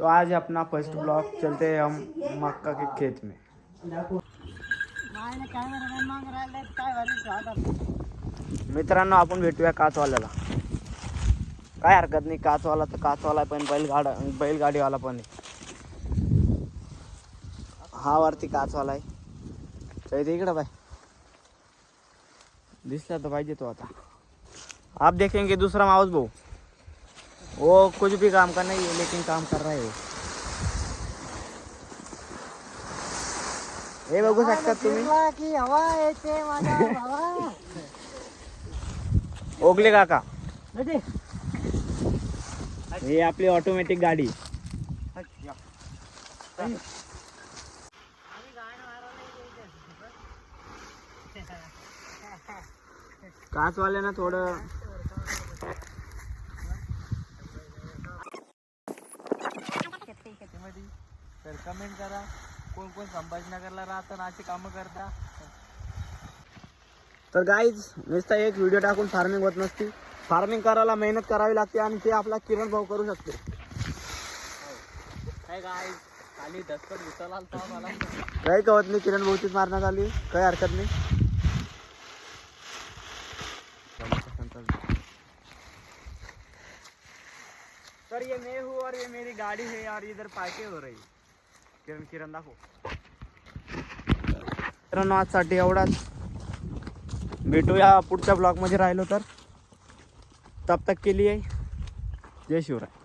तो आज अपना first blog चलते हैं हम मक्का के खेत में। मित्रांनो आपण भेटूया काचवाल्याला, काय हरकत नाही, काचवाला तर काचवाला पण बैलगाडीवाला पण आहे। हा वरती काचवाला आहे, तर इकडे बाय दिसला तो पाहिजे तो आता। आप देखेंगे दूसरा माउस भाऊ, वो कुछ भी काम का नहीं है लेकिन काम कर रहा है वो। हे बघू शकता तुम्ही ओगले काका, ही आपली ऑटोमॅटिक गाडी। काचवाल्यानं थोडं तर कमेंट करा कोण कोण संभाजीनगरला राहतं आणि अशी कामं करता। तर गाईज नुसता एक व्हिडिओ टाकून फार्मिंग होत नसती, फार्मिंग करायला मेहनत करावी लागते आणि ते आपला किरण भाऊ करू शकतो। काय गाईज खाली दसकट घुसायला आलता मला, काही कळत नाही, किरण भाऊचीच मारण्यात आली, काही हरकत नाही। सर ये मैं हूँ और ये मेरी गाड़ी है और इधर पार्टी हो रही। किरण दाखव। मित्रांनो आजसाठी एवढाच, भेटूया पुढच्या ब्लॉग मध्ये राहिलो तर, तब तक के लिए जय शिवराय।